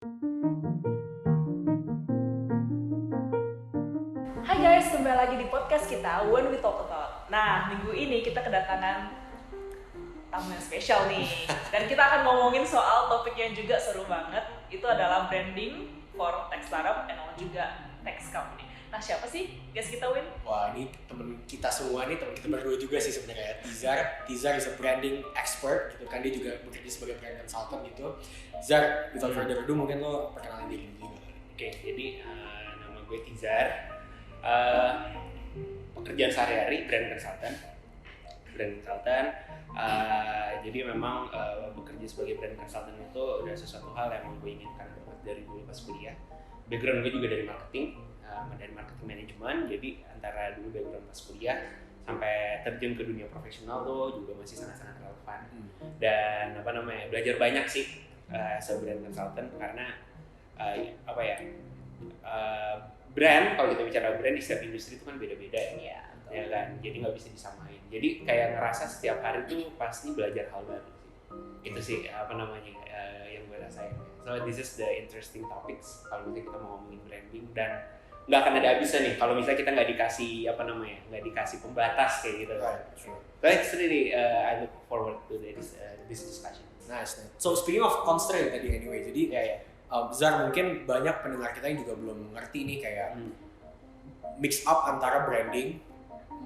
Hai guys, kembali lagi di podcast kita When We Talk About. Nah, minggu ini kita kedatangan tamu yang spesial nih. Dan kita akan ngomongin soal topik yang juga seru banget. Itu adalah branding for tech startup and juga tech company. Nah, siapa sih guys kita, Win? Wah, ini temen kita semua nih, temen kita berdua juga sih sebenarnya. Tizar is a branding expert gitu kan, dia juga bekerja sebagai brand consultant gitu. Zar, without further ado mungkin lo perkenalin diri dulu. Oke, jadi nama gue Tizar. Pekerjaan sehari-hari brand consultant. Jadi memang bekerja sebagai brand consultant itu udah sesuatu hal yang gue inginkan banget dari dulu pas kuliah. Background gue juga dari marketing management. Jadi antara dulu background pas kuliah sampai terjun ke dunia profesional tuh juga masih sangat-sangat relevan. Dan belajar banyak sih sebagai brand consultant karena brand, kalau kita bicara brand di setiap industri itu kan beda-beda ya kan, jadi nggak bisa disamain. Jadi kayak ngerasa setiap hari tuh pasti belajar hal baru sih. Itu sih yang gue rasain. So this is the interesting topics kalau misalnya kita mau ngomongin branding, dan nggak akan ada habisnya nih kalau misalnya kita nggak dikasih pembatas kayak gitu kan. So it's really I look forward to this discussion. Nice. So speaking of constraint tadi anyway, jadi Zar, mungkin banyak pendengar kita yang juga belum mengerti nih kayak mix up antara branding,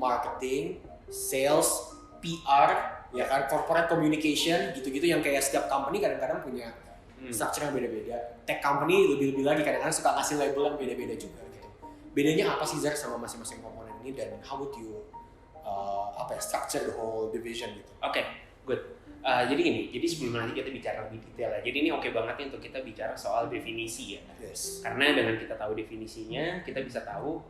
marketing, sales, PR, ya kan, corporate communication, gitu-gitu yang kayak setiap company kadang-kadang punya structure yang beda-beda. Tech company lebih-lebih lagi kadang-kadang suka ngasih label yang beda-beda juga gitu. Bedanya apa sih Zar sama masing-masing komponen ini, dan how would you structure the whole division gitu? Oke, good. Jadi gini, jadi sebelum nanti kita bicara lebih detail ya. Jadi ini oke banget nih untuk kita bicara soal definisi ya. Yes. Karena dengan kita tahu definisinya, kita bisa tahu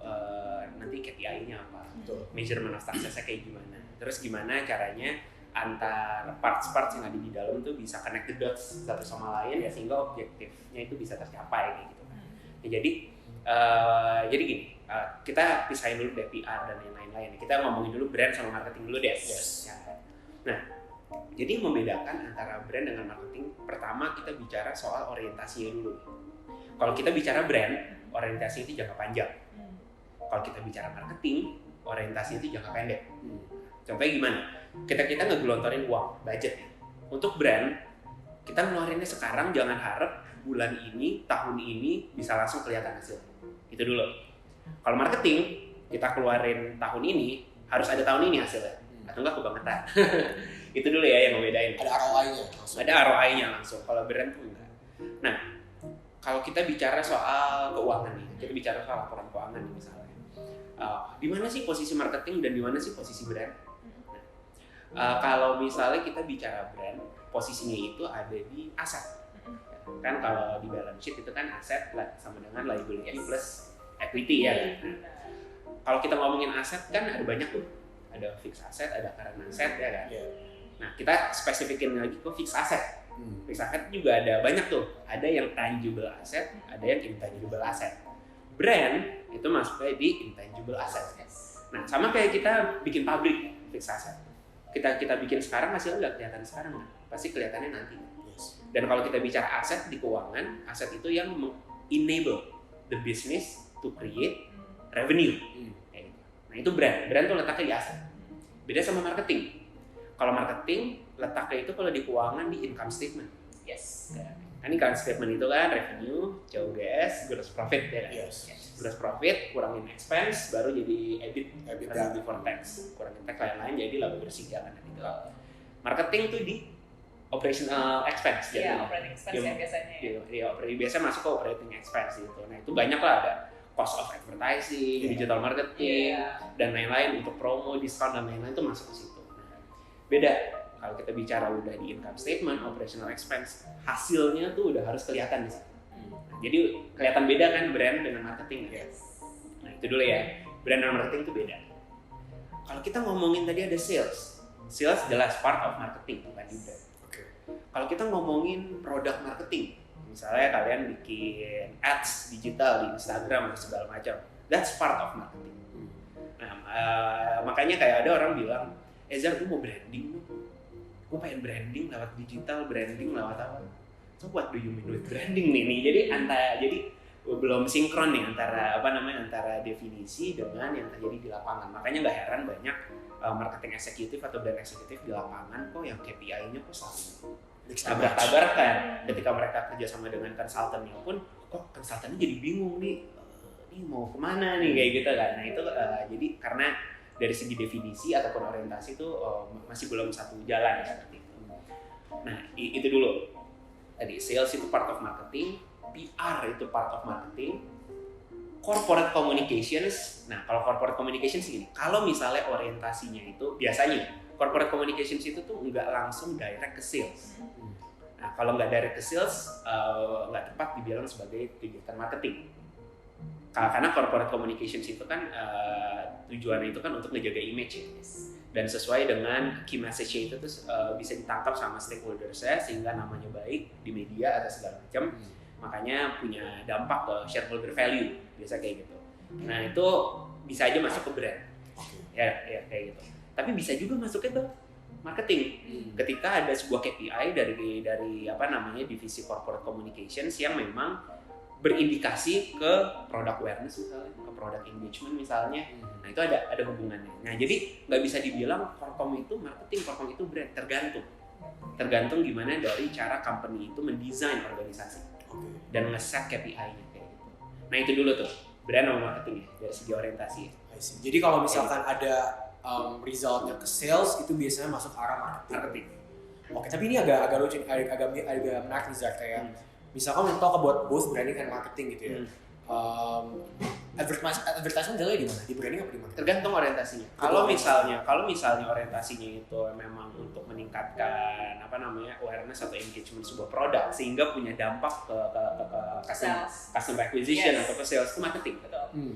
nanti KPI-nya apa, measurement of success-nya kayak gimana. Terus gimana caranya antar parts-parts yang ada di dalam tuh bisa connect the dots satu sama lain ya, sehingga objektifnya itu bisa tercapai kayak gitu kan. Nah, jadi gini, kita pisahin dulu deh PR dan yang lain-lain. Kita ngomongin dulu brand sama marketing dulu deh. Yes. Ya. Nah, jadi membedakan antara brand dengan marketing, pertama kita bicara soal orientasinya dulu. Kalau kita bicara brand, orientasi itu jangka panjang. Kalau kita bicara marketing, orientasi itu jangka pendek. Contohnya gimana? Kita ngegelontorin uang, budget. Untuk brand, kita ngeluarinnya sekarang, jangan harap bulan ini, tahun ini bisa langsung kelihatan hasil. Itu dulu. Kalau marketing, kita keluarin tahun ini, harus ada tahun ini hasilnya. Atau enggak kebangetan. Itu dulu ya yang membedain. Ada ROI-nya langsung. Ada ROI-nya langsung. Kalau brand tuh enggak. Nah, kalau kita bicara soal keuangan nih, kita bicara soal laporan keuangan nih misalnya. Di mana sih posisi marketing dan di mana sih posisi brand? Nah, kalau misalnya kita bicara brand, posisinya itu ada di aset. Kan kalau di balance sheet itu kan aset sama dengan liability plus equity ya. Nah, kalau kita ngomongin aset kan ada banyak tuh. Ada fixed asset, ada current asset ya kan. Nah, kita spesifikin lagi ke fixed asset. Fixed asset juga ada banyak tuh. Ada yang tangible asset, ada yang intangible asset. Brand itu masuknya di intangible asset. Nah, sama kayak kita bikin pabrik fixed asset. Kita bikin sekarang hasilnya nggak kelihatan sekarang, kan? Pasti kelihatannya nanti. Dan kalau kita bicara aset di keuangan, aset itu yang enable the business to create revenue. Nah, itu brand. Brand tuh letaknya di aset. Beda sama marketing. Kalau marketing letaknya itu kalau di keuangan di income statement. Yes. Kan income statement itu kan revenue, COGS, gross profit ya kan. Yes. Gross profit kurangin expense baru jadi EBIT before tax. Kurangin tax lain-lain jadi laba bersih kan gitu. Marketing tuh di operational expense. Iya, operating expense ya biasanya. Iya, biasa masuk ke operating expense gitu. Nah, itu banyak lah, ada cost of advertising, digital marketing, dan lain-lain untuk promo, diskon dan lain-lain itu masuk ke situ. Nah, beda kalau kita bicara udah di income statement, operational expense, hasilnya tuh udah harus kelihatan di situ. Nah, jadi kelihatan beda kan brand dengan marketing. Nah, itu dulu ya, brand dan marketing itu beda. Kalau kita ngomongin tadi ada sales jelas part of marketing bukan di brand. Kalau kita ngomongin produk marketing, misalnya kalian bikin ads digital di Instagram atau segala macam, that's part of marketing. Nah, makanya kayak ada orang bilang, Zar, gue mau branding, gue pengen branding lewat digital, branding lewat apa? So what do you mean with branding nih? Jadi belum sinkron nih antara definisi dengan yang terjadi di lapangan. Makanya nggak heran banyak marketing eksekutif atau brand eksekutif di lapangan kok yang KPI-nya kok selalu tabrak-tabrakan. Ketika mereka kerjasama dengan konsultannya pun, kok konsultannya jadi bingung nih, ini mau kemana nih kayak gitu kan. Nah itu jadi karena dari segi definisi ataupun orientasi itu masih belum satu jalan seperti itu. Nah itu dulu. Tadi sales itu part of marketing, PR itu part of marketing, corporate communications. Nah, kalau corporate communications gini, kalau misalnya orientasinya itu biasanya corporate communications itu tuh nggak langsung direct ke sales. Nah, kalau nggak direct ke sales, nggak tepat dibilang sebagai kegiatan marketing. Karena corporate communications itu kan tujuannya itu kan untuk ngejaga image ya. Dan sesuai dengan key message itu tuh bisa ditangkap sama stakeholders-nya sehingga namanya baik di media atau segala macam. Makanya punya dampak ke shareholder value, biasa kayak gitu. Nah itu bisa aja masuk ke brand, ya kayak gitu. Tapi bisa juga masuknya ke marketing. Ketika ada sebuah KPI dari divisi corporate communications yang memang berindikasi ke product awareness misalnya, ke product engagement misalnya. Nah itu ada hubungannya. Nah jadi nggak bisa dibilang korkom itu marketing, korkom itu brand, tergantung gimana dari cara company itu mendesain organisasi dan nge-set KPI-nya kayak gitu. Nah itu dulu tuh brand sama marketing ya dari segi orientasi. Jadi kalau misalkan ada resultnya ke sales itu biasanya masuk arah marketing. Oke, tapi ini agak lucu, agak menarik nih Zak, kayak misalkan kita talk about both branding and marketing gitu ya. Advertisement jalannya di mana? Di branding apa di marketing? Tergantung orientasinya. Kalau misalnya orientasinya itu memang untuk meningkatkan awareness atau engagement sebuah produk sehingga punya dampak ke customer acquisition atau ke sales, itu marketing.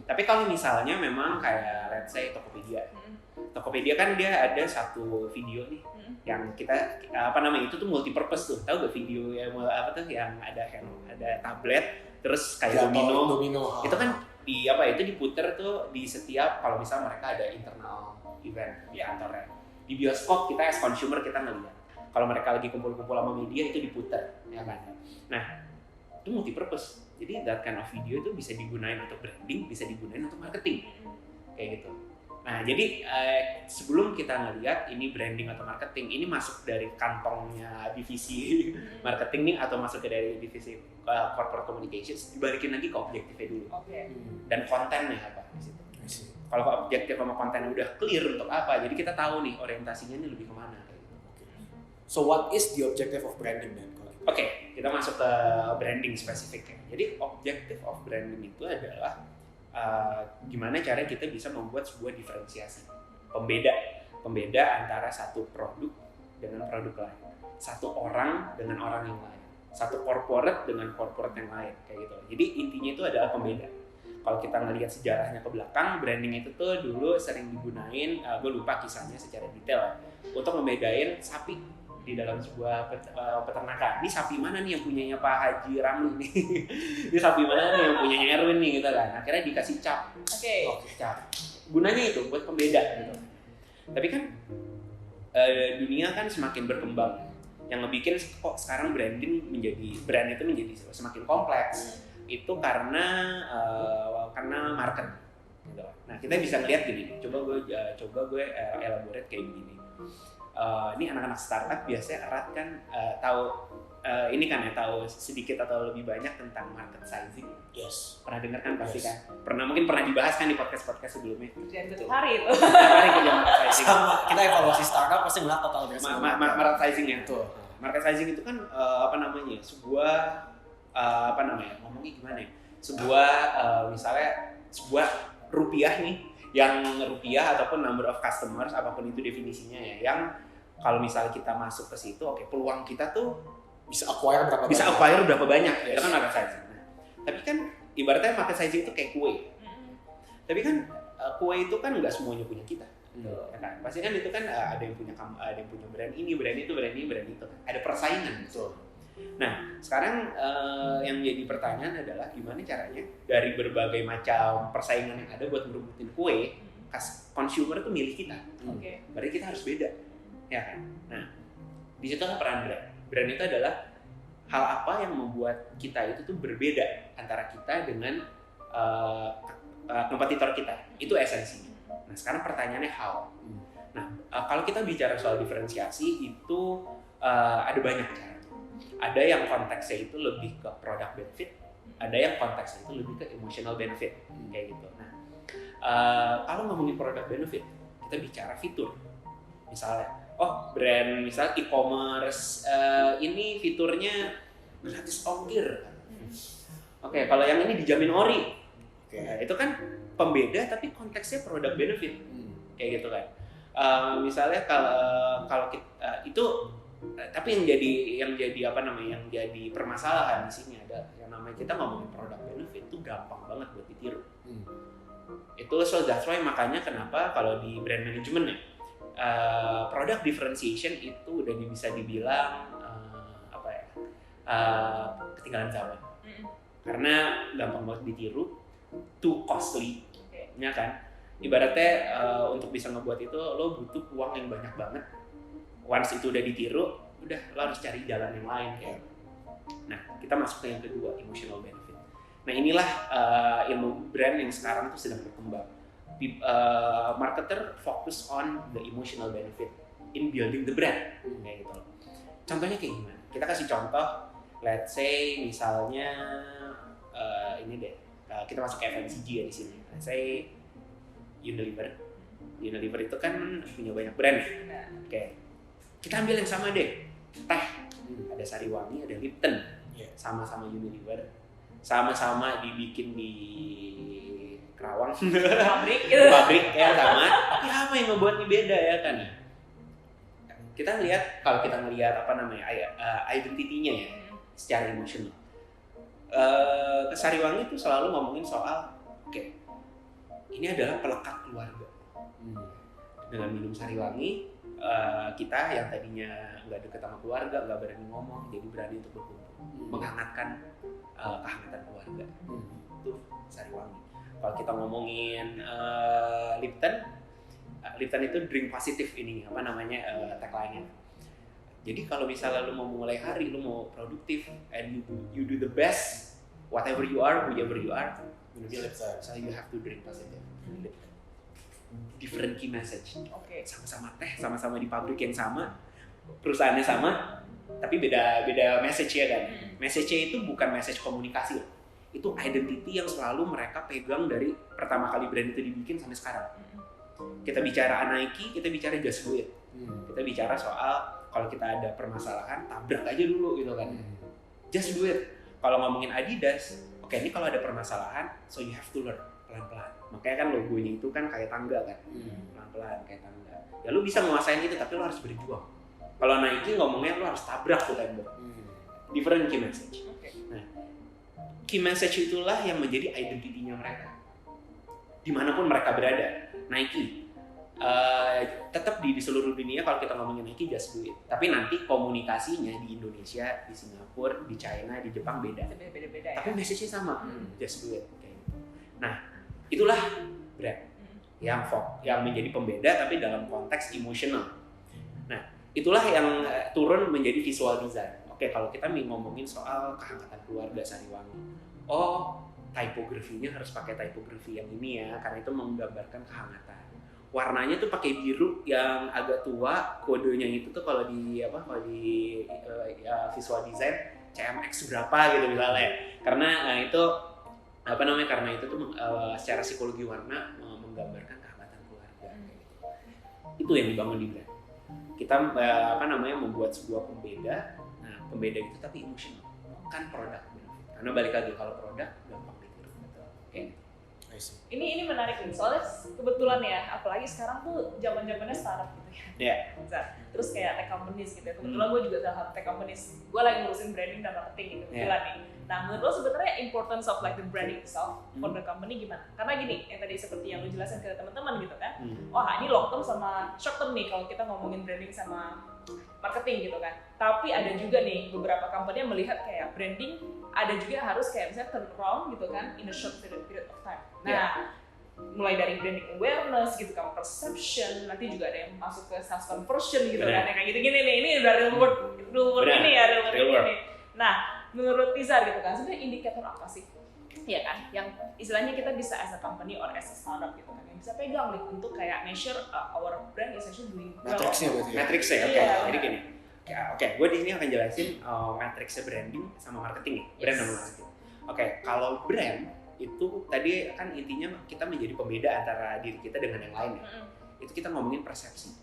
Tapi kalau misalnya memang kayak let's say Tokopedia kan dia ada satu video nih yang kita itu tuh multi purpose tuh. Tahu gak video yang yang ada tablet terus kayak domino. Itu kan itu diputer tuh di setiap kalau misalnya mereka ada internal event di kantornya. Di bioskop kita as consumer kita ngeliat. Kalau mereka lagi kumpul-kumpul sama media itu diputer, ya kan. Nah, itu multi purpose. Jadi that kind of video itu bisa digunain untuk branding, bisa digunain untuk marketing. Kayak gitu. Nah, jadi sebelum kita ngelihat ini branding atau marketing, ini masuk dari kantongnya divisi marketing nih atau masuk dari divisi corporate communications, dibalikin lagi ke objektifnya dulu. Dan kontennya apa di situ. Kalau objektif sama kontennya udah clear untuk apa, jadi kita tahu nih orientasinya ini lebih kemana. So what is the objective of branding then? Oke, kita masuk ke branding spesifiknya. Jadi objective of branding itu adalah gimana cara kita bisa membuat sebuah diferensiasi, pembeda antara satu produk dengan produk lain, satu orang dengan orang yang lain, satu corporate dengan corporate yang lain, kayak gitu. Jadi intinya itu adalah pembeda. Kalau kita ngelihat sejarahnya ke belakang, branding itu tuh dulu sering digunain, gue lupa kisahnya secara detail, untuk membedain sapi di dalam sebuah peternakan. Ini sapi mana nih yang punyanya Pak Haji Ramli nih? Ini sapi mana nih yang punyanya Erwin nih gitu kan. Akhirnya dikasih cap. Cap. Gunanya itu buat pembeda gitu. Tapi kan dunia kan semakin berkembang. Yang ngebikin kok sekarang brand itu menjadi semakin kompleks. Itu karena market gitu. Nah, kita bisa ngeliat gini. Coba gue elaborate kayak begini. Ini anak-anak startup biasanya erat kan tahu sedikit atau lebih banyak tentang market sizing. Yes. Pernah dengar kan pasti kan? Mungkin pernah dibahas kan di podcast sebelumnya. Hari itu. Hari kerja market sizing. Sama kita evaluasi startup pasti ngeliat total biasa. Market sizing ya. Market sizing itu kan sebuah ngomongnya gimana ya? Misalnya sebuah rupiah nih, yang rupiah ataupun number of customers apapun itu definisinya ya, yang kalau misalnya kita masuk ke situ, peluang kita tuh bisa acquire berapa banyak, itu kan market sizing. Nah, tapi kan ibaratnya market sizing itu kayak kue. Tapi kan kue itu kan nggak semuanya punya kita. Ya kan? Pasti kan itu kan ada yang punya brand ini, brand itu, brand ini, brand itu. Ada persaingan. Nah, sekarang yang jadi pertanyaan adalah gimana caranya dari berbagai macam persaingan yang ada buat merebutin kue, consumer tuh milih kita. Berarti kita harus beda, ya kan? Nah, di situ kan peran brand. Brand itu adalah hal apa yang membuat kita itu tuh berbeda antara kita dengan kompetitor kita. Itu esensinya. Nah, sekarang pertanyaannya how. Nah, kalau kita bicara soal diferensiasi itu ada banyak cara. Ada yang konteksnya itu lebih ke product benefit, ada yang konteksnya itu lebih ke emotional benefit, kayak gitu. Nah, kalau ngomongin product benefit, kita bicara fitur. Misalnya, brand misal e-commerce ini fiturnya gratis ongkir. Oke, kalau yang ini dijamin ori. Nah, itu kan pembeda tapi konteksnya product benefit, kayak gitu kan. Misalnya kalau kita, itu tapi yang jadi apa namanya, yang jadi permasalahan di sini ada yang namanya kita ngomongin product benefit itu gampang banget buat ditiru. Itu that's why makanya kenapa kalau di brand management ya, product differentiation itu udah bisa dibilang ketinggalan zaman. Karena gampang banget ditiru, too costly, ya kan. Ibaratnya untuk bisa ngebuat itu lo butuh uang yang banyak banget. Once itu udah ditiru, udah lo harus cari jalan yang lain kayak. Nah, kita masuk ke yang kedua, emotional benefit. Nah, inilah ilmu brand yang sekarang tuh sedang berkembang. Marketer fokus on the emotional benefit in building the brand, kayak gitu. Contohnya kayak gimana? Kita kasih contoh, let's say misalnya ini deh, kita masuk ke FMCG ya di sini. Let's say Unilever itu kan punya banyak brand ya. Oke. Kita ambil yang sama deh, teh, ada Sariwangi, ada Lipton, sama-sama Unilever, sama-sama dibikin di Kerawang, pabrik ya sama, tapi apa yang membuatnya beda ya kan? Kita lihat, kalau kita ngelihat apa namanya, identity-nya ya, secara emosional. Sariwangi itu selalu ngomongin soal, ini adalah pelekat keluarga. Dengan minum Sariwangi, kita yang tadinya nggak deket sama keluarga, nggak berani ngomong, jadi berani untuk berkumpul, menghangatkan kehangatan keluarga. Itu Sariwangi. Kalau kita ngomongin Lipton itu drink positif ini, apa namanya, tagline-nya. Jadi kalau misalnya lu mau mulai hari, lu mau produktif, and you do the best, whatever you are, whoever you are, so you have to drink positive. Different key message. Sama-sama teh, sama-sama di pabrik yang sama, perusahaannya sama, tapi beda message ya kan. Message-nya itu bukan message komunikasi, itu identity yang selalu mereka pegang dari pertama kali brand itu dibikin sampai sekarang. Kita bicara Nike, kita bicara just do it. Kita bicara soal kalau kita ada permasalahan, tabrak aja dulu gitu kan. Just do it. Kalau ngomongin Adidas, ini kalau ada permasalahan, so you have to learn pelan-pelan. Makanya kan logonya itu kan kayak tangga kan, pelan-pelan kayak tangga. Ya lu bisa menguasain itu, tapi lu harus berjuang. Kalau Nike ngomongnya lu harus tabrak tuh tembok. Different key message. Nah, key message itulah yang menjadi identity-nya mereka. Dimanapun mereka berada, Nike tetap di seluruh dunia kalau kita ngomongin Nike just do it. Tapi nanti komunikasinya di Indonesia, di Singapura, di China, di Jepang beda. Beda-beda Tapi message-nya sama, just do it. Nah, itulah brand yang menjadi pembeda tapi dalam konteks emosional. Nah, itulah yang turun menjadi visual design. Oke, kalau kita ngomongin soal kehangatan keluarga Sariwangi, typografinya harus pakai typografi yang ini ya, karena itu menggambarkan kehangatan. Warnanya tuh pakai biru yang agak tua, kodenya itu tuh kalau di visual design CMX berapa gitu misalnya. Karena itu karena itu tuh secara psikologi warna menggambarkan kehangatan keluarga. Itu yang dibangun di brand. Kita membuat sebuah pembeda. Nah, pembeda itu tapi emosional, bukan produk. Karena balik lagi, kalau produk gampang ditiru. Ini menarik nih, soalnya kebetulan ya, apalagi sekarang tuh zaman-zamannya startup gitu ya. Terus kayak tech companies gitu ya. Kebetulan gue juga salah satu tech companies. Gue lagi ngurusin branding dan marketing gitu kebetulan nih. Nah, menurut lo sebenarnya importance of like the branding itself for the company gimana? Karena gini, yang tadi seperti yang lo jelasin ke teman-teman gitu kan. Ini long term sama short term nih kalau kita ngomongin branding sama marketing gitu kan. Tapi ada juga nih beberapa company yang melihat kayak branding ada juga harus kayak misalnya turn around gitu kan in a short period of time. Nah, mulai dari branding awareness gitu kan, perception, nanti juga ada yang masuk ke sales conversion gitu kan, kayak gitu-gini nih. Ini udah real world ini ya, real world ini. Nah, menurut Izar gitu kan, sebenarnya indikator apa sih? Iya kan, yang istilahnya kita bisa as a company or as a startup gitu kan, yang bisa pegang nih untuk kayak measure our brand is actually doing well. Matrixnya berarti ya? Matrixnya, oke. Iya. Jadi gini, oke, gue di sini akan jelasin matrixnya branding sama marketing nih, brand Yes. sama marketing. Oke, kalau brand itu tadi kan intinya kita menjadi pembeda antara diri kita dengan yang lain ya. Itu kita ngomongin persepsi.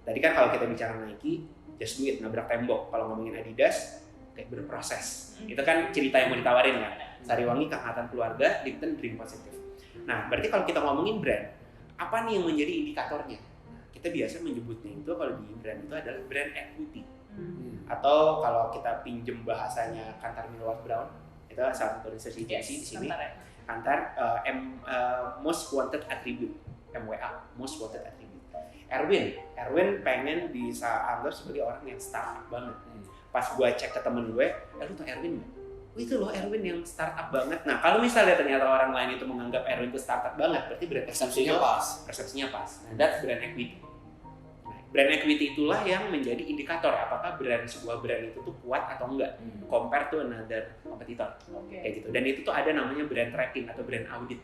Tadi kan kalau kita bicara Nike, just do it, nabrak tembok. Kalau ngomongin Adidas, kayak berproses. Itu kan cerita yang mau ditawarin kan. Sariwangi kehangatan keluarga, Lipton dream positif. Nah, berarti kalau kita ngomongin brand, apa nih yang menjadi indikatornya? Kita biasa menyebutnya itu kalau di brand itu adalah brand equity. Atau kalau kita pinjem bahasanya Kantar Millward Brown, itu salah satu research agency di sini. Kantar most wanted attribute, MWA, most wanted attribute. Erwin pengen dianggap sebagai orang yang startup banget. Pas gue cek ke temen gue, lu tau Erwin nggak? Oh, itu loh Erwin yang startup banget. Nah, kalau misalnya ternyata orang lain itu menganggap Erwin itu startup banget, berarti brand Persepsinya pas. Nah, that's brand equity. Nah, brand equity itulah yang menjadi indikator apakah sebuah brand itu tuh kuat atau enggak compare to another competitor. Kayak gitu. Dan itu tuh ada namanya brand tracking atau brand audit.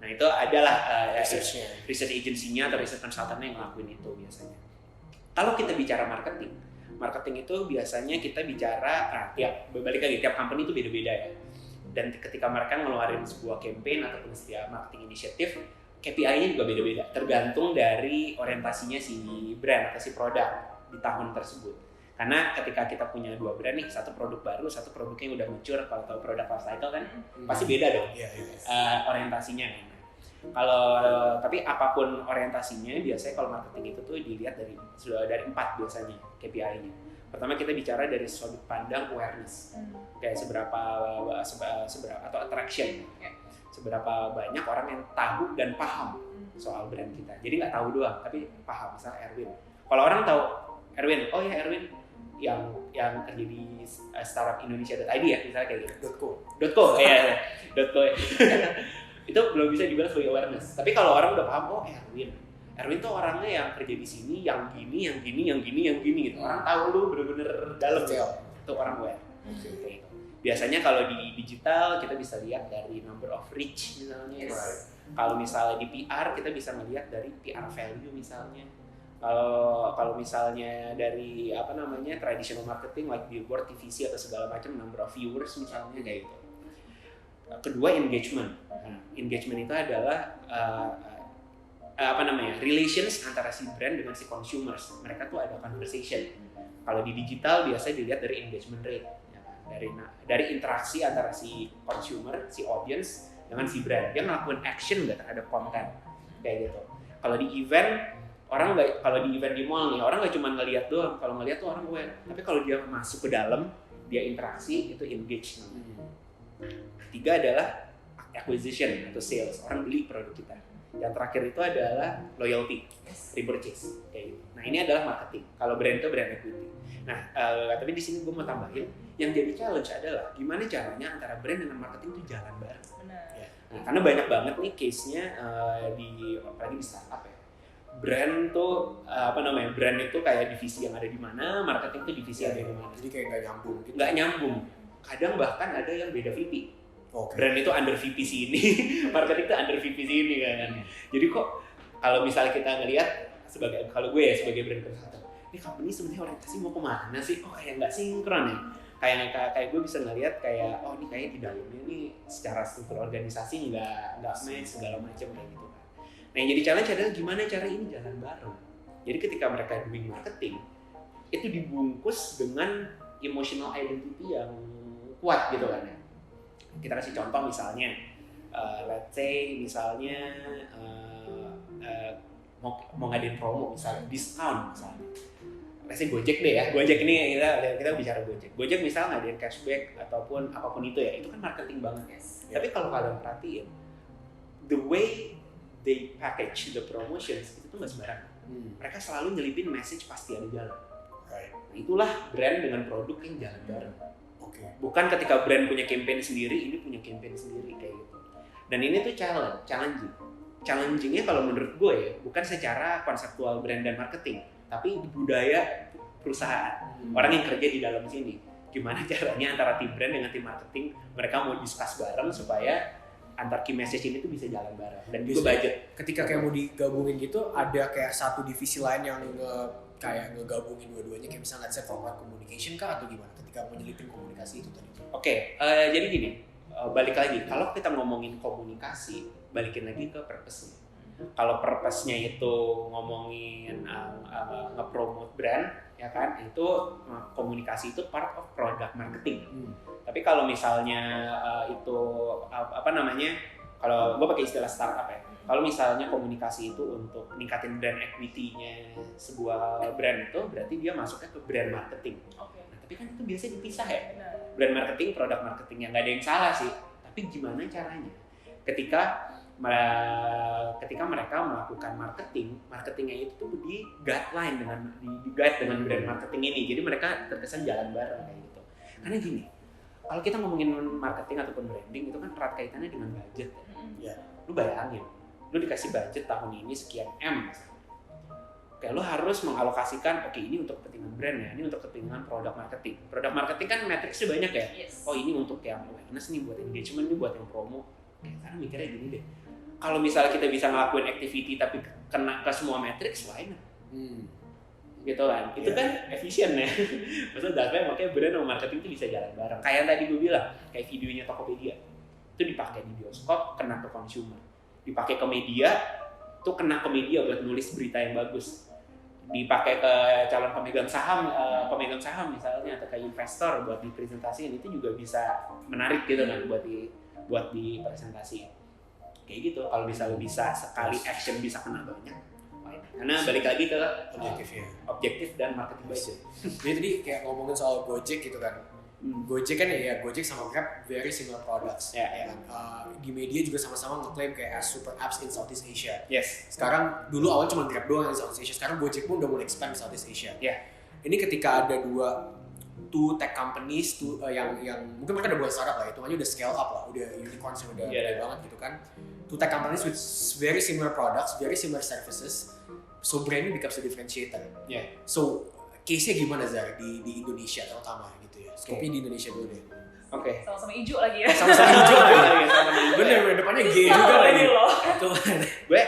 Nah, itu adalah research agency-nya atau research consultant-nya yang ngelakuin itu biasanya. Kalau kita bicara marketing itu biasanya kita bicara, balik lagi, tiap company itu beda-beda ya. Dan ketika mereka ngeluarin sebuah campaign ataupun setiap marketing initiative, KPI-nya juga beda-beda, tergantung dari orientasinya si brand atau si produk di tahun tersebut. Karena ketika kita punya dua brand nih, satu produk baru, satu produknya yang udah mature, kalau tahu produk life cycle kan, pasti beda dong orientasinya. Tapi apapun orientasinya, biasanya kalau marketing itu tuh dilihat dari 4 biasanya KPI-nya. Pertama kita bicara dari sudut pandang awareness, kayak seberapa atau attraction, seberapa banyak orang yang tahu dan paham soal brand kita. Jadi nggak tahu doang, tapi paham. Misalnya Erwin, kalau orang tahu Erwin, oh ya Erwin yang kerja di startup Indonesia.id ya, misalnya kayak gitu. .co ya. Itu belum bisa dibilang sebagai awareness. Tapi kalau orang udah paham, oh Erwin tuh orangnya yang kerja di sini, yang gini gitu. Orang tahu lu bener-bener dalam itu orang aware. Gitu. Biasanya kalau di digital kita bisa lihat dari number of reach misalnya. Kalau misalnya di PR kita bisa melihat dari PR value misalnya. Kalau misalnya dari traditional marketing like billboard, TVC atau segala macam, number of viewers misalnya kayak gitu. Kedua engagement. Engagement itu adalah relations antara si brand dengan si consumers. Mereka tuh ada conversation. Kalau di digital biasanya dilihat dari engagement rate, ya kan? dari interaksi antara si consumer, si audience dengan si brand. Dia ngelakuin action nggak terhadap konten kayak gitu. Kalau di event di mall nih, orang nggak cuma ngelihat doang. Kalau ngelihat tuh orang aware. Tapi kalau dia masuk ke dalam, dia interaksi, itu engage. Ketiga adalah acquisition atau sales, orang beli produk kita. Yang terakhir itu adalah loyalty, repurchase, kayak gitu. Nah, ini adalah marketing. Kalau brand itu brand equity. Nah, tapi di sini gue mau tambahin, yang jadi challenge adalah gimana caranya antara brand dengan marketing itu jalan bareng. Nah, karena banyak banget nih case-nya apalagi di startup ya. Brand tuh brand itu kayak divisi yang ada di mana, marketing tuh divisi yang ada di mana. Jadi kayak nggak nyambung gitu. Nggak nyambung. Kadang bahkan ada yang beda VP. Brand itu under VP sini, marketing itu under VP sini kan. Jadi kok kalau misalnya kita ngelihat kalau gue ya sebagai brand consultant, ini company sebenarnya orientasi mau kemana sih? Oh kayak nggak sinkron ya. Kayak gue bisa ngelihat kayak ini kayaknya di dalamnya nih secara struktur organisasi nggak match segala macam kayak gitu kan. Nah yang jadi challenge adalah gimana cara ini jalan bareng. Jadi ketika mereka doing marketing itu dibungkus dengan emotional identity yang kuat gitu kan ya. Kita kasih contoh misalnya, let's say misalnya mau ngadain promo misalnya, discount misalnya. Let's say Gojek deh ya, Gojek ini kita bicara Gojek. Gojek misalnya ngadain cashback ataupun apapun itu ya, itu kan marketing banget ya. Tapi kalau kalian perhatiin, the way they package the promotions itu tuh nggak sembarangan. Mereka selalu nyelipin message pasti ada jalan. Nah, itulah brand dengan produk yang jalan bareng. Bukan ketika brand punya campaign sendiri, ini punya campaign sendiri kayak gitu. Dan ini tuh challenging. Challengingnya kalau menurut gue ya, bukan secara konseptual brand dan marketing, tapi di budaya perusahaan, orang yang kerja di dalam sini. gimana caranya antara tim brand dengan tim marketing mereka mau discuss bareng supaya antar key message ini tuh bisa jalan bareng dan juga budget. Ketika kayak mau digabungin gitu, ada kayak satu divisi lain yang kayak ngegabungin dua-duanya, kayak misalnya let's say corporate communication kah atau gimana ketika menyelipin komunikasi itu tadi? Oke, jadi gini, balik lagi, kalau kita ngomongin komunikasi, balikin lagi ke purpose-nya. Kalau purpose-nya itu ngomongin nge-promote brand, ya kan, itu komunikasi itu part of product marketing. Tapi kalau misalnya itu kalau gue pakai istilah startup ya, kalau misalnya komunikasi itu untuk meningkatin brand equity-nya sebuah brand itu, berarti dia masuknya ke brand marketing. Oke. Nah, tapi kan itu biasanya dipisah ya. Benar. Brand marketing, product marketing, yang nggak ada yang salah sih. Tapi gimana caranya? Ketika mereka melakukan marketingnya itu tuh di guideline di guide dengan brand marketing ini. Jadi mereka terkesan jalan bareng kayak gitu. Karena gini, kalau kita ngomongin marketing ataupun branding itu kan erat kaitannya dengan budget. Ya. Lu bayangin, lu dikasih budget tahun ini sekian M. Kayak lu harus mengalokasikan, oke ini untuk kepentingan brand ya, ini untuk kepentingan produk marketing. Produk marketing kan matriksnya banyak ya. Yes. Oh ini untuk yang awareness nih, buat engagement nih, buat yang promo. Karena mikirnya gini deh, kalau misalnya kita bisa ngelakuin activity tapi kena ke semua matriks, why not? Gitu kan, itu kan efisien ya. Maksudnya makanya brand sama marketing itu bisa jalan bareng. Kayak yang tadi gue bilang, kayak videonya Tokopedia itu dipakai di bioskop, kena ke consumer. Dipakai ke media, itu kena ke media buat nulis berita yang bagus. Dipakai ke calon pemegang saham misalnya, atau ke investor buat dipresentasiin, itu juga bisa menarik gitu kan buat dipresentasiin. Kayak gitu, kalau misalnya bisa sekali action bisa kena banyak. Karena balik lagi ke objektif dan marketing budget. Jadi tadi kayak ngomongin soal Gojek gitu kan. Gojek kan ya Gojek sama Grab very similar products. Ya. Di media juga sama-sama ngeklaim kayak as super apps in Southeast Asia. Yes. Sekarang dulu awal cuma Grab doang yang di Southeast Asia. Sekarang Gojek pun udah mulai expand di Southeast Asia. Ya. Ini ketika ada two tech companies yang mungkin mereka udah buat startup lah, itu aja udah scale up lah, udah unicorns yang udah gede banget gitu kan. Two tech companies with very similar products, very similar services. So branding becomes a differentiator. Yeah. So case-nya gimana Zar di Indonesia terutama gitu ya? Scope-nya di Indonesia dulu deh. Oke. Sama-sama hijau lagi ya. Sama-sama hijau lagi. Sama-sama hijau. Bener, depannya G juga lagi. Loh. Gue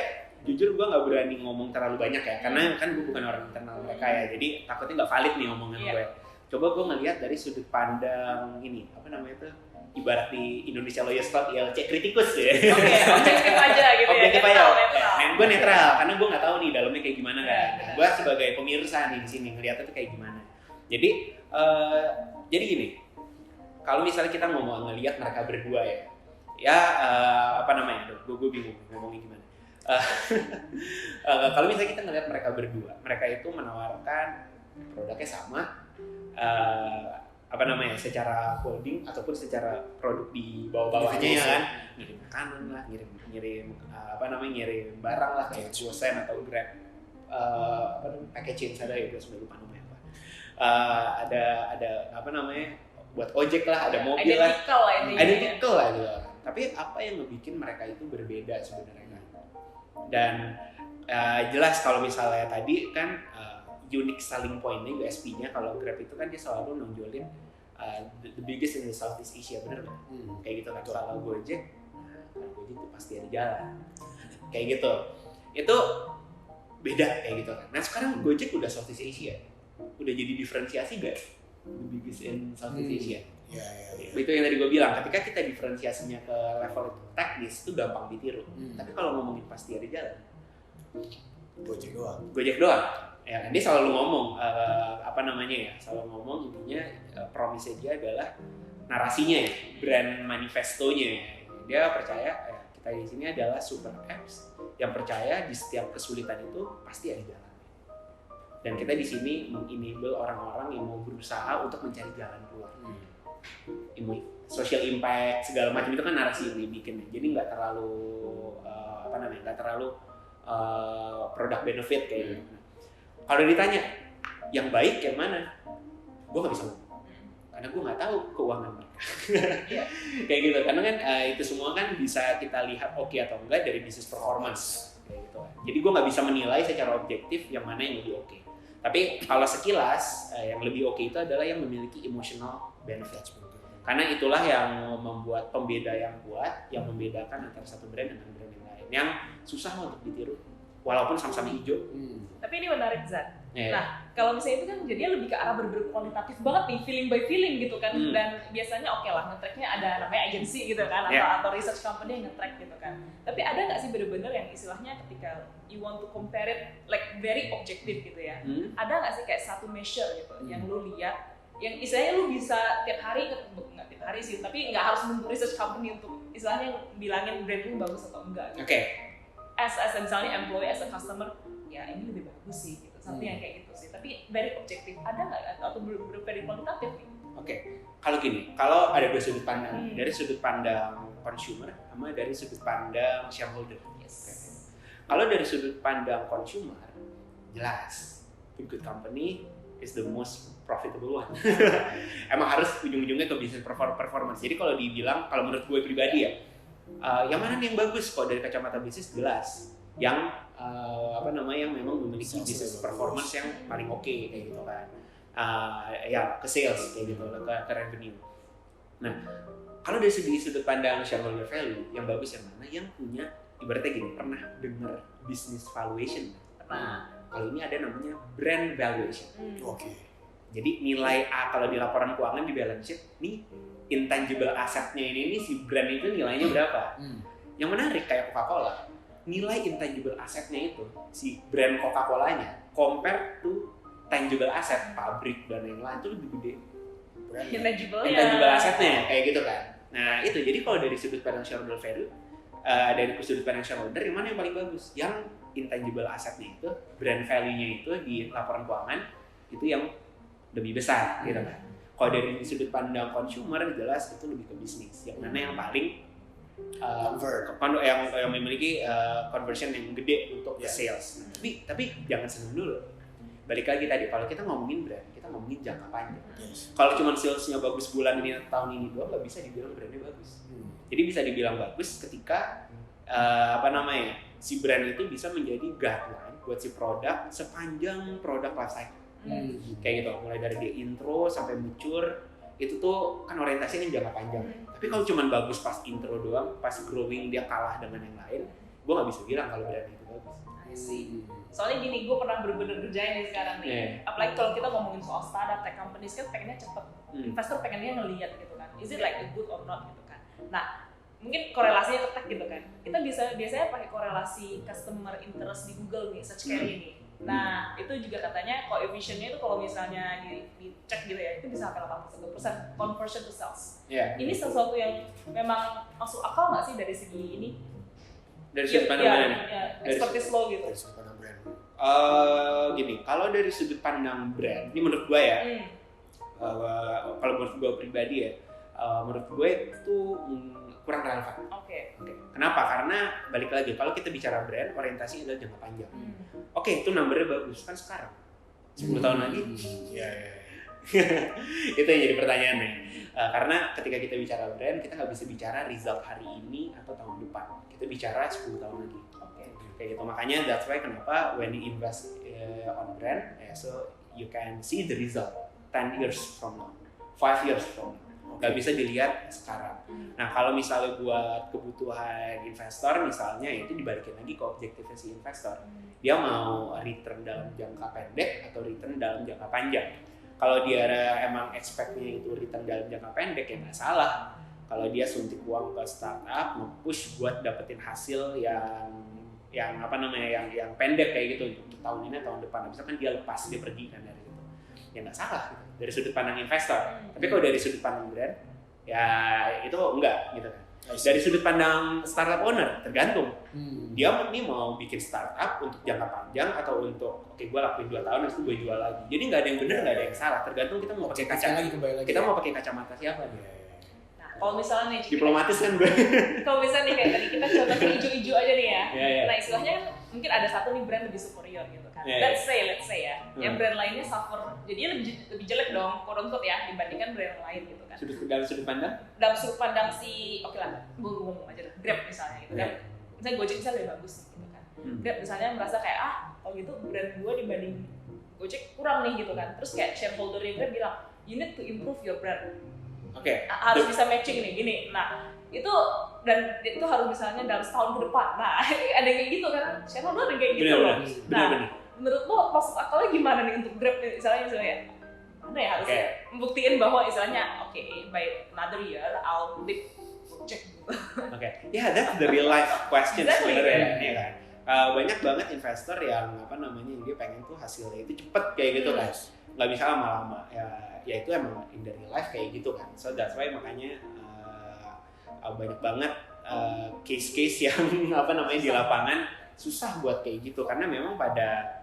jujur gue nggak berani ngomong terlalu banyak ya, karena kan gue bukan orang internal mereka ya, jadi takutnya nggak valid nih omongan gue. Coba gue ngelihat dari sudut pandang ini, apa namanya tuh, ibarat di Indonesia Lawyers Club ILC kritikus ya. Oke, objektif aja gitu ya. Objektif aja. Netral. Nah, gue netral karena gue nggak tahu nih dalamnya kayak gimana kan. Gue sebagai pemirsa nih di sini ngelihatnya tuh kayak gimana. Jadi gini, kalau misalnya kita ngelihat mereka berdua ya, apa namanya? Gue bingung ngomongin gimana. Kalau misalnya kita ngelihat mereka berdua, mereka itu menawarkan produknya sama. Apa namanya, secara coding ataupun secara produk di bawah-bawahnya ya kan, ngirim makanan lah, ngirim barang lah kayak GoSend atau Grab, packaging ada ya, gue sebenarnya lupa namanya apa, ada apa namanya, buat ojek lah, ada mobil lah, identical lah gitu. Tapi apa yang ngebikin mereka itu berbeda sebenarnya kan? Dan jelas kalau misalnya tadi kan unique selling point-nya, USP-nya, kalau Grab itu kan dia selalu nonjolin the biggest in the Southeast Asia, bener nggak? Kayak gitu kan. Kalau Gojek itu pasti ada jalan. Kayak gitu. Itu beda kayak gitu kan. Nah sekarang Gojek udah Southeast Asia, udah jadi diferensiasi nggak? The biggest in Southeast Asia. Ya. Itu yang tadi gue bilang, ketika kita diferensiasinya ke level teknis itu gampang ditiru. Tapi kalau ngomongin pasti ada jalan, Gojek doang. Ya, dia selalu ngomong selalu ngomong intinya promise dia adalah narasinya ya, brand manifestonya. Dia percaya kita di sini adalah super apps yang percaya di setiap kesulitan itu pasti ada jalan. Dan kita di sini mengenable orang-orang yang mau berusaha untuk mencari jalan keluar. Social impact segala macam itu kan narasi yang dibikin. Jadi nggak terlalu produk benefit kayak gitu. Kalau ditanya yang baik yang mana, gue nggak bisa ngomong karena gue nggak tahu keuangan mereka. Kayak gitu, karena kan itu semua kan bisa kita lihat oke atau enggak dari bisnis performance kayak gitu. Jadi gue nggak bisa menilai secara objektif yang mana yang lebih oke. Tapi kalau sekilas yang lebih oke itu adalah yang memiliki emotional benefit. Karena itulah yang membuat pembeda yang kuat, yang membedakan antara satu brand dengan brand yang lain, yang susah untuk ditiru, walaupun sama-sama hijau. Tapi ini menarik, Zat. Yeah. Nah, kalau misalnya itu kan jadinya lebih ke arah bener-bener kualitatif banget nih, feeling by feeling gitu kan. Dan biasanya oke lah, nge-tracknya ada namanya agency gitu kan, atau research company yang nge-track gitu kan. Tapi ada nggak sih bener-bener yang istilahnya ketika you want to compare it like very objective gitu ya, ada nggak sih kayak satu measure gitu yang lu lihat, yang istilahnya lu bisa tiap hari, nggak tiap hari sih, tapi nggak harus nunggu research company untuk istilahnya bilangin brand lu bagus atau enggak gitu. Oke. As misalnya employee, as a customer, ya ini lebih bagus sih gitu. Something yang kayak gitu sih. Tapi very objektif, ada nggak atau very kualitatif nih? Oke. Kalau gini, kalau ada dua sudut pandang, dari sudut pandang consumer sama dari sudut pandang shareholder. Yes. Kalau dari sudut pandang consumer, jelas, a good company is the most profitable one. Emang harus ujung-ujungnya ke business performance. Jadi kalau dibilang, kalau menurut gue pribadi ya, yang mana nih yang bagus? Kalau dari kacamata bisnis jelas, yang yang memang memiliki business performance yang paling oke kayak gitu kan. Ya ke sales kayak gitu, ke revenue. Nah, kalau dari segi sudut pandang shareholder value, yang bagus yang mana? Yang punya, ibaratnya gini, pernah dengar business valuation? Pernah. Kalau ini ada namanya brand valuation. Oke. Jadi nilai A kalau di laporan keuangan di balance sheet, nih intangible assetnya ini si brand itu nilainya berapa? Yang menarik kayak Coca-Cola, nilai intangible assetnya itu si brand Coca-Colanya compare to tangible asset pabrik dan yang lain itu lebih gede. Intangible assetnya kayak gitu kan. Nah itu jadi kalau dari sudut pandang shareholder value, dari sudut pandang shareholder yang mana yang paling bagus? Yang intangible assetnya itu, brand value-nya itu di laporan keuangan itu yang lebih besar gitu kan. Kalau dari sudut pandang consumer jelas itu lebih ke bisnis. Yang mana yang paling yang memiliki conversion yang gede untuk sales. Tapi jangan senang dulu. Balik lagi tadi, kalau kita ngomongin brand, kita ngomongin jangka panjang. Kalau cuma salesnya bagus bulan ini tahun ini doang, nggak bisa dibilang brandnya bagus. Jadi bisa dibilang bagus ketika si brand itu bisa menjadi guideline buat si produk sepanjang produk life cycle. Kayak gitu, mulai dari dia intro sampai mature, itu tuh kan orientasinya jangka panjang. Tapi kalau cuma bagus pas intro doang, pas growing dia kalah dengan yang lain, gue nggak bisa bilang kalau brand itu bagus. Sih. Soalnya gini, gue pernah bener-bener kerjain nih sekarang nih. Apalagi kalau kita ngomongin soal startup, tech companies kan pengennya cepet. Investor pengennya ngelihat gitu kan, is it like a good or not gitu kan. Nah, mungkin korelasinya ketek gitu kan. Kita biasanya pakai korelasi customer interest di Google nih, search query nih. Nah, itu juga katanya coefficientnya itu kalau misalnya dicek gitu ya, itu bisa sampai 81% conversion to sales. Ini sesuatu yang memang masuk akal nggak sih dari segi ini? Dari sudut pandang mana nih? Expertise lo gitu. Dari sudut pandang brand. Gini, kalau dari sudut pandang brand, ini menurut gue ya, kalau menurut gue pribadi ya, menurut gue itu kurang relevan. Oke. Kenapa? Karena balik lagi, kalau kita bicara brand, orientasi adalah jangka panjang. Oke, itu numbernya bagus kan sekarang. 10 tahun lagi. Iya. Itu yang jadi pertanyaannya. Karena ketika kita bicara brand, kita nggak bisa bicara result hari ini atau tahun depan. Kita bicara 10 tahun lagi. Kayak gitu. Makanya that's why kenapa when you invest on brand, so you can see the result 10 years from now, 5 years from now. Nggak bisa dilihat sekarang. Nah kalau misalnya buat kebutuhan investor misalnya, ya itu dibalikin lagi ke objektifnya si investor. Dia mau return dalam jangka pendek atau return dalam jangka panjang. Kalau dia emang expect-nya itu return dalam jangka pendek, ya nggak salah. Kalau dia suntik uang ke startup, nge-push buat dapetin hasil yang pendek kayak gitu untuk tahun ini tahun depan. Misalkan dia lepas, dia pergi kan dari itu, ya nggak salah gitu, dari sudut pandang investor. Tapi kalau dari sudut pandang brand, ya itu enggak gitu kan. Dari sudut pandang startup owner tergantung. Dia nih mau bikin startup untuk jangka panjang atau untuk gue lakuin 2 tahun habis itu gue jual lagi. Jadi nggak ada yang benar, nggak ada yang salah. Tergantung kita mau pakai kacamata. Kita mau pakai kacamata siapa nih? Kalau misalnya nih diplomatis kan gue. Kalau misalnya nih kayak tadi kita contoh hijau-hijau aja nih ya. Yeah. Nah istilahnya kan mungkin ada satu nih brand lebih superior gitu kan. Let's say ya. Yang brand lainnya suffer, jadinya lebih jelek dong, quote unquote ya, dibandingkan brand lain gitu kan. Dalam sudut pandang? Dalam sudut pandang si, oke lah, gue ngomong aja lah, Grab misalnya gitu kan. Misalnya Gojek misalnya lebih bagus gitu kan. Grab misalnya merasa kayak kalau gitu brand gue dibanding Gojek kurang nih gitu kan. Terus kayak shareholder Grab bilang, you need to improve your brand. Oke. Harus bisa matching nih gini. Nah itu harus misalnya dalam setahun ke depan. Nah ada yang kayak gitu kan, shareholder ada yang kayak gitu loh. Nah menurut lo masuk akalnya gimana nih untuk Grab misalnya mana ya harus membuktiin bahwa misalnya by another year I'll leave check. Yeah, that's the real life question Exactly. sebenarnya ya kan. Banyak banget investor yang dia pengen tuh hasilnya itu cepet kayak gitu kan, nggak bisa lama-lama ya itu emang in the real life kayak gitu kan. So that's why makanya banyak banget case-case yang di lapangan susah buat kayak gitu, karena memang pada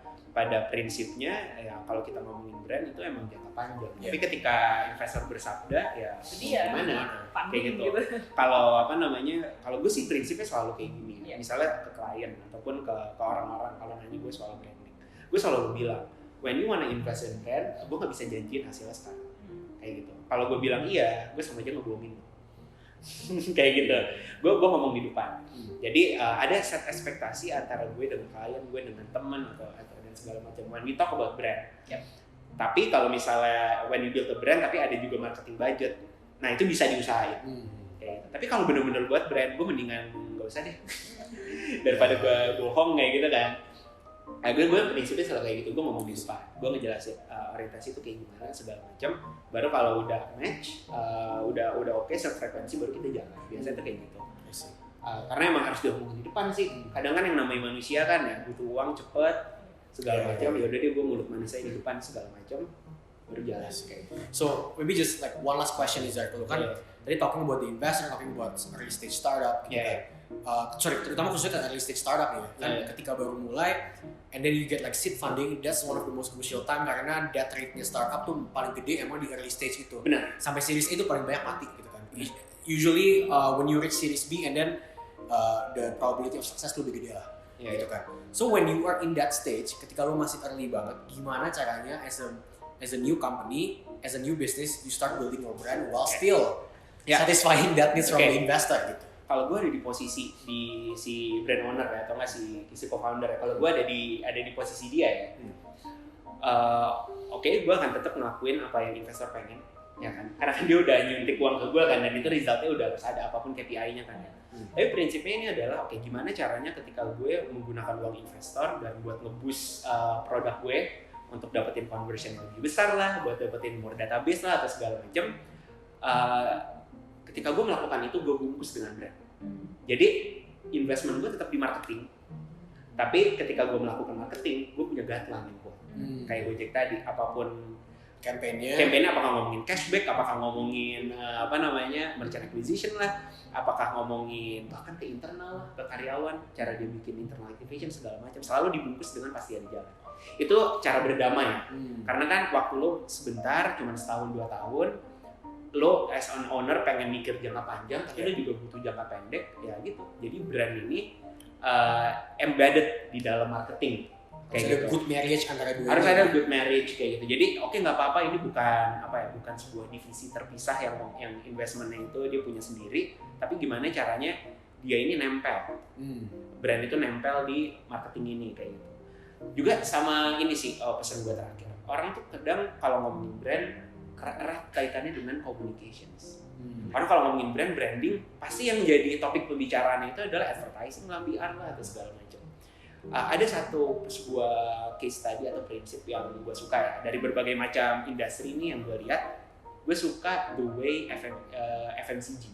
prinsipnya ya kalau kita ngomongin brand itu emang jangka panjang. Tapi ketika investor bersabda ya gimana kayak gitu. Kalau kalau gue sih prinsipnya selalu kayak gini. Misalnya ke klien ataupun ke orang-orang kalau nanya gue soal branding, gue selalu bilang when you wanna invest in brand, gue nggak bisa janjiin hasilnya sekarang. Kayak gitu. Kalau gue bilang iya, gue sama aja ngebohongin. Kayak gitu. Gue ngomong di depan. Jadi ada set ekspektasi antara gue dengan klien, gue dengan teman atau dan segala macam. When we talk about brand. Tapi kalau misalnya when you build a brand tapi ada juga marketing budget, nah itu bisa diusahain. Kayak gitu. Tapi kalau bener-bener buat brand, gue mendingan nggak usah deh. Daripada gue bohong kayak gitu kan. Nah, gue prinsipnya selalu kayak gitu, gue ngomong di depan, gue ngejelasin orientasi itu kayak gimana segala macam. Baru kalau udah match, udah oke, sefrekuensi baru kita jalan. Biasanya itu kayak gitu. Karena emang harus diomongin di depan sih. Kadang kan yang namanya manusia kan ya butuh uang cepet segala macam. Ya udah deh gue mulut manusia di depan segala macam baru jalan kayak gitu. So maybe just like one last question is that kan tadi talking about the investor, talking about early stage startup. Terutama khususnya early stage startup ya. Kan ketika baru mulai, and then you get like seed funding, that's one of the most crucial time karena death rate-nya startup tuh paling gede emang di early stage itu. Benar. Sampai series A itu paling banyak mati gitu kan. Usually when you reach series B and then the probability of success lebih gede lah. Gitu kan. So when you are in that stage, ketika lo masih early banget, gimana caranya as a new company, as a new business, you start building your brand while still satisfying that needs from the investor gitu. Kalau gue ada di posisi di si brand owner ya, atau nggak si co-founder ya, kalau gue ada di posisi dia ya, gue akan tetap ngelakuin apa yang investor pengen, ya kan? Karena kan dia udah nyuntik uang ke gue kan, dan itu resultnya udah harus ada apapun KPI-nya kan ya. Tapi prinsipnya ini adalah gimana caranya ketika gue menggunakan uang investor dan buat nge-boost produk gue untuk dapetin conversion yang lebih besar lah, buat dapetin more database lah atau segala macam. Ketika gue melakukan itu, gue bungkus dengan brand. Jadi investment gue tetap di marketing, tapi ketika gue melakukan marketing, gue punya guideline yang kuat. Kayak Gojek tadi, apapun campaign-nya, apakah ngomongin cashback, apakah ngomongin merchant acquisition lah, apakah ngomongin bahkan ke internal lah, ke karyawan, cara dia bikin internal activation segala macam, selalu dibungkus dengan pasti ada jalan. Itu cara berdamai. Karena kan waktu lo sebentar, cuma setahun 2 tahun, lo as an owner pengen mikir jangka panjang, tapi lo juga butuh jangka pendek, ya gitu. Jadi brand ini embedded di dalam marketing. Kayak harus gitu. Ada good marriage antara dua. Harus ada good marriage kayak gitu. Jadi nggak apa-apa, ini bukan sebuah divisi terpisah yang investmentnya itu dia punya sendiri, tapi gimana caranya dia ini nempel. Brand itu nempel di marketing ini kayak gitu. Juga sama ini sih pesan gue terakhir. Orang tuh kadang kalau ngomongin brand erat kaitannya dengan communications. Karena kalau ngomongin branding, pasti yang jadi topik pembicaraan itu adalah advertising lah, PR lah atau segala macam. Ada sebuah case study atau prinsip yang gue suka ya dari berbagai macam industri ini yang gue lihat. Gue suka the way FMCG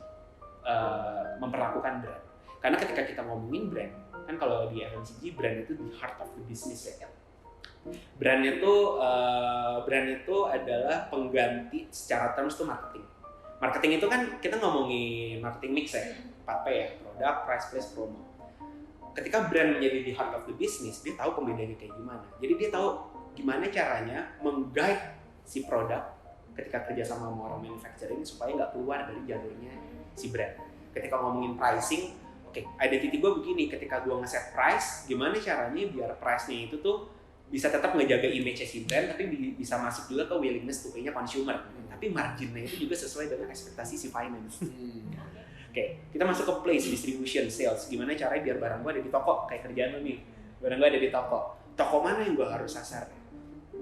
memperlakukan brand. Karena ketika kita ngomongin brand, kan kalau di FMCG brand itu the heart of the business ya kan. Brand itu adalah pengganti secara terms tuh marketing. Marketing itu kan kita ngomongin marketing mix ya, 4P ya, produk, price, place, promo. Ketika brand menjadi the heart of the business, dia tahu pembedanya kayak gimana. Jadi dia tahu gimana caranya meng-guide si produk ketika kerjasama sama orang manufacturing supaya nggak keluar dari jalurnya si brand. Ketika ngomongin pricing, ada titik gue begini, ketika gue nge-set price, gimana caranya biar price-nya itu tuh bisa tetap ngejaga image si brand, tapi bisa masuk juga ke willingness to pay-nya consumer. Tapi marginnya itu juga sesuai dengan ekspektasi si finance. Kita masuk ke place, distribution, sales. Gimana caranya biar barang gue ada di toko, kayak kerjaan lo nih. Barang gue ada di toko. Toko mana yang gue harus sasar?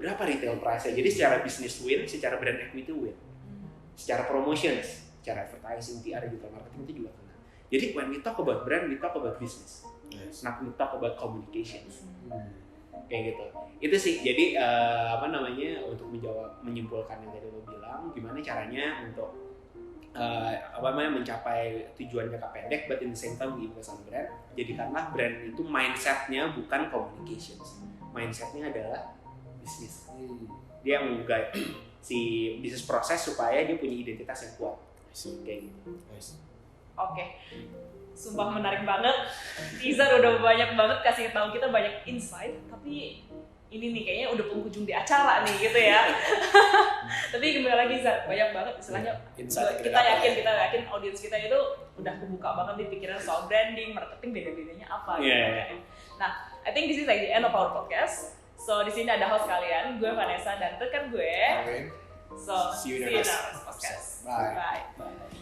berapa retail price-nya. Jadi secara business win, secara brand equity win, secara promotions, secara advertising, PR, digital marketing itu juga kena. Jadi when we talk about brand, we talk about business, not we talk about communications. Kayak gitu. Itu sih. Jadi untuk menyimpulkan yang tadi lo bilang, gimana caranya untuk mencapai tujuan jangka pendek, but in the same time we invest on brand. Jadikanlah brand itu mindsetnya bukan communications, mindsetnya adalah bisnis. Dia yang guide si bisnis proses supaya dia punya identitas yang kuat. Kayak gitu. Oke. Sumpah menarik banget. Izar udah banyak banget kasih tahu kita banyak insight, tapi ini nih kayaknya udah penghujung di acara nih gitu ya. Tapi kembali lagi Izar, banyak banget istilahnya. Kita yakin audiens kita itu udah kebuka banget di pikiran soal branding, marketing, beda-bedanya apa gitu kan. Nah, I think this is like the end of our podcast. So di sini ada host kalian, gue Vanessa dan rekan gue. Okay. So see you in our the next podcast. Bye. Bye.